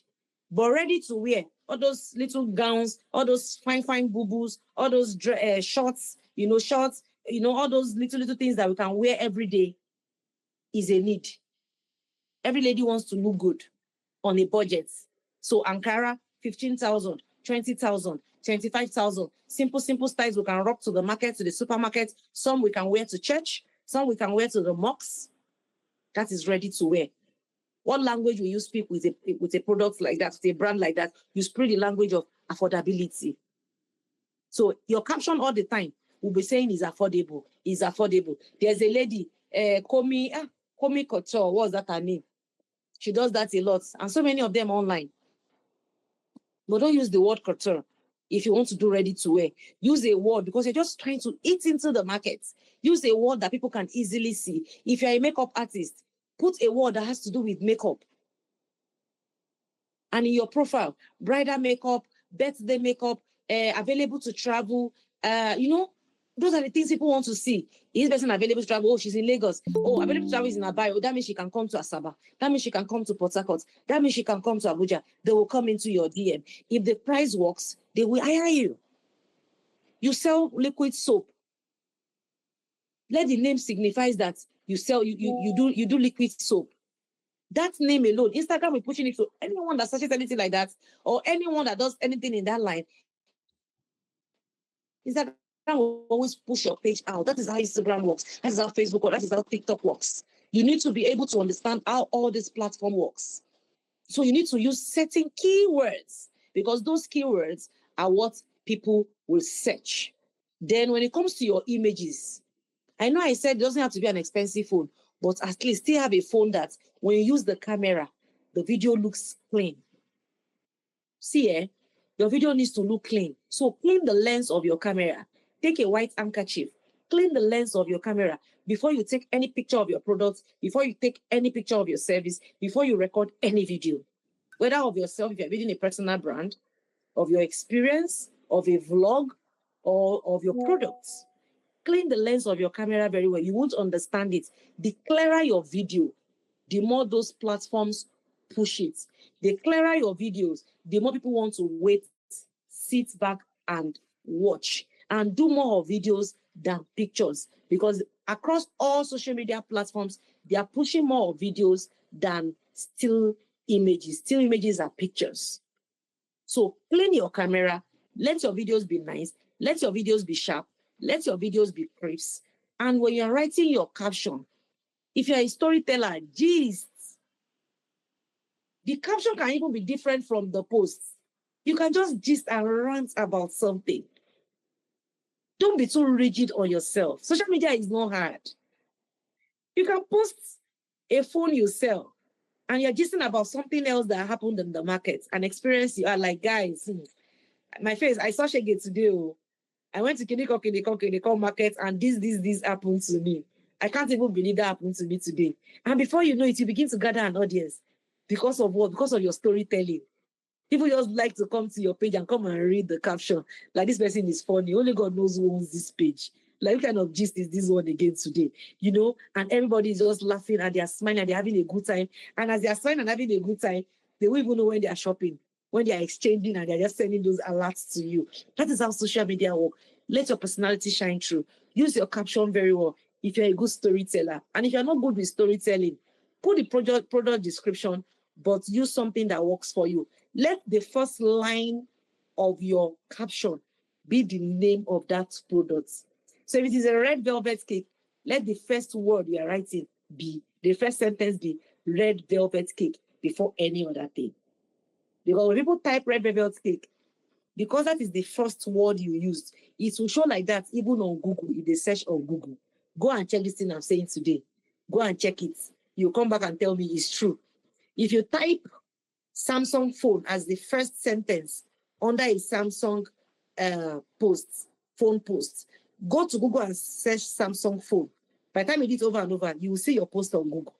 But ready to wear, all those little gowns, all those fine boo-boos, all those shorts, all those little things that we can wear every day is a need. Every lady wants to look good on a budget. So Ankara, 15,000, 20,000, 25,000. Simple styles we can rock to the market, to the supermarket. Some we can wear to church. Some we can wear to the mosques. That is ready to wear. What language will you speak with a product like that, with a brand like that? You speak the language of affordability. So your caption all the time will be saying is affordable, is affordable. There's a lady, Komi Couture, what's that her name? She does that a lot. And so many of them online. But don't use the word couture if you want to do ready to wear. Use a word because you're just trying to eat into the market. Use a word that people can easily see. If you're a makeup artist, put a word that has to do with makeup. And in your profile, bridal makeup, birthday makeup, available to travel, those are the things people want to see. Is this person available to travel? Oh, she's in Lagos. Oh, available to travel is in her bio. That means she can come to Asaba. That means she can come to Port Harcourt. That means she can come to Abuja. They will come into your DM. If the price works, they will hire you. You sell liquid soap. Let the name signifies that you sell, you do liquid soap. That name alone, Instagram will pushing it to anyone that searches anything like that, or anyone that does anything in that line. Instagram will always push your page out. That is how Instagram works. That is how Facebook works. That is how TikTok works. You need to be able to understand how all this platform works. So you need to use certain keywords because those keywords are what people will search. Then when it comes to your images, I know I said it doesn't have to be an expensive phone, but at least still have a phone that when you use the camera, the video looks clean. See, your video needs to look clean. So clean the lens of your camera. Take a white handkerchief. Clean the lens of your camera before you take any picture of your product, before you take any picture of your service, before you record any video. Whether of yourself, if you're building a personal brand, of your experience, of a vlog, or of your products. Clean the lens of your camera very well. You won't understand it. The clearer your video, the more those platforms push it. The clearer your videos, the more people want to wait, sit back and watch and do more of videos than pictures. Because across all social media platforms, they are pushing more of videos than still images. Still images are pictures. So clean your camera. Let your videos be nice. Let your videos be sharp. Let your videos be crisp. And when you're writing your caption, if you're a storyteller, gist, the caption can even be different from the post. You can just gist and rant about something. Don't be too rigid on yourself. Social media is not hard. You can post a phone you sell and you're gisting about something else that happened in the market, an experience you are like, guys, my face, I saw Shege today. Oh. I went to Kiniko market and this happened to me. I can't even believe that happened to me today. And before you know it, you begin to gather an audience. Because of what? Because of your storytelling. People just like to come to your page and come and read the caption. Like, this person is funny. Only God knows who owns this page. Like, what kind of gist is this one again today? And everybody is just laughing and they're smiling and they're having a good time. And as they're smiling and having a good time, they won't even know when they're shopping, when they're exchanging and they're just sending those alerts to you. That is how social media works. Let your personality shine through. Use your caption very well if you're a good storyteller. And if you're not good with storytelling, put the product description, but use something that works for you. Let the first line of your caption be the name of that product. So if it is a red velvet cake, let the first word you are writing be, the first sentence be red velvet cake before any other thing. Because when people type red velvet cake, because that is the first word you used, it will show like that even on Google, if they search on Google. Go and check this thing I'm saying today. Go and check it. You'll come back and tell me it's true. If you type Samsung phone as the first sentence under a Samsung phone post, go to Google and search Samsung phone. By the time you do it over and over, you will see your post on Google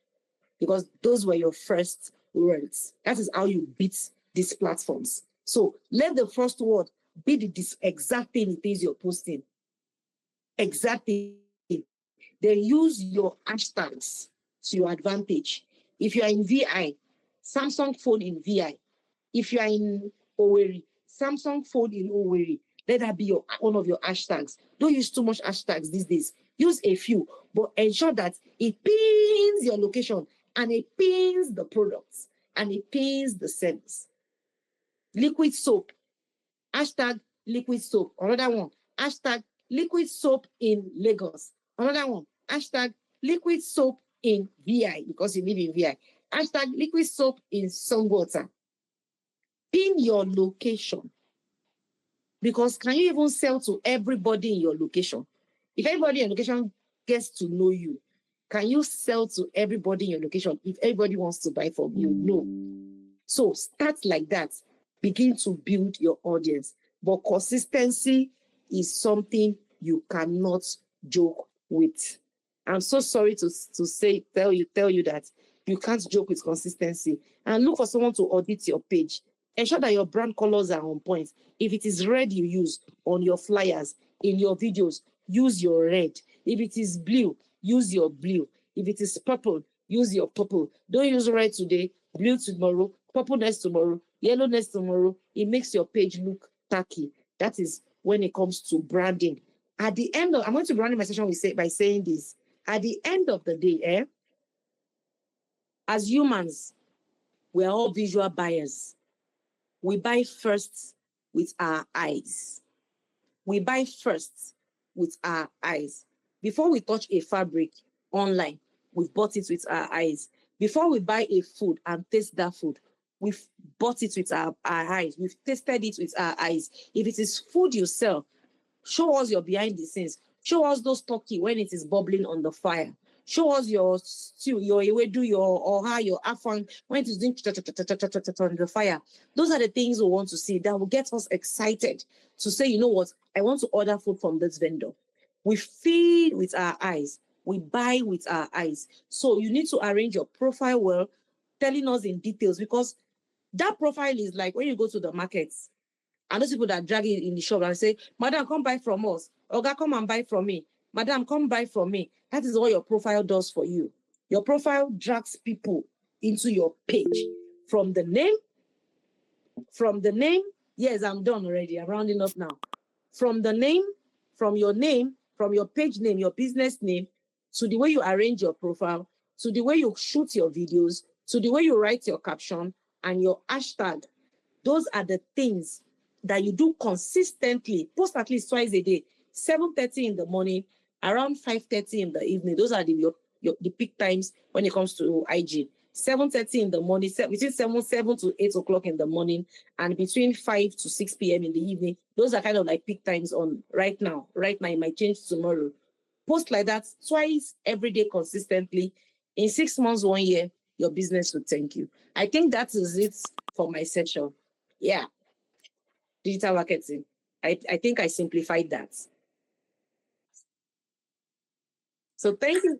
because those were your first words. That is how you beat these platforms. So let the first word be this exact thing it is you're posting. Exact thing. Then use your hashtags to your advantage. If you are in VI, Samsung phone in VI. If you are in Owerri, Samsung phone in Owerri. Let that be one of your hashtags. Don't use too much hashtags these days. Use a few, but ensure that it pins your location and it pins the products and it pins the service. Liquid soap. Hashtag liquid soap. Another one. Hashtag liquid soap in Lagos. Another one. Hashtag liquid soap in VI because you live in VI. Hashtag liquid soap in Songwater. Pin your location. Because can you even sell to everybody in your location? If everybody in your location gets to know you, can you sell to everybody in your location? If everybody wants to buy from you, no. So start like that. Begin to build your audience. But consistency is something you cannot joke with. I'm so sorry to tell you that you can't joke with consistency. And look for someone to audit your page. Ensure that your brand colors are on point. If it is red you use on your flyers, in your videos, use your red. If it is blue, use your blue. If it is purple, use your purple. Don't use red today, blue tomorrow, purple next tomorrow, yellow next tomorrow. It makes your page look tacky. That is when it comes to branding. At the end of, I'm going to brand my session by saying this. At the end of the day, as humans, we're all visual buyers. We buy first with our eyes. We buy first with our eyes. Before we touch a fabric online, we've bought it with our eyes. Before we buy a food and taste that food, we've bought it with our eyes. We've tasted it with our eyes. If it is food you sell, show us your behind the scenes. Show us those turkey when it is bubbling on the fire. Show us your stew, your ewedu, your oha, your afang when it is doing on the fire. Those are the things we want to see that will get us excited to say, you know what, I want to order food from this vendor. We feed with our eyes. We buy with our eyes. So you need to arrange your profile well, telling us in details, because that profile is like when you go to the markets and those people that drag it in the shop and say, Madam, come buy from us. Oga, come and buy from me. Madam, come buy from me. That is what your profile does for you. Your profile drags people into your page from the name. Yes, I'm done already. I'm rounding up now. From the name, from your page name, your business name, to the way you arrange your profile, to the way you shoot your videos, to the way you write your caption and your hashtag. Those are the things that you do consistently. Post at least twice a day, 7:30 in the morning, around 5:30 in the evening. Those are the peak times when it comes to IG. 7:30 in the morning, between 7 to 8 o'clock in the morning, and between 5 to 6 p.m. in the evening. Those are kind of like peak times on right now. Right now, it might change tomorrow. Post like that twice every day consistently. In 6 months, 1 year, your business will thank you. I think that is it for my session. Yeah. Digital marketing. I think I simplified that. So thank you.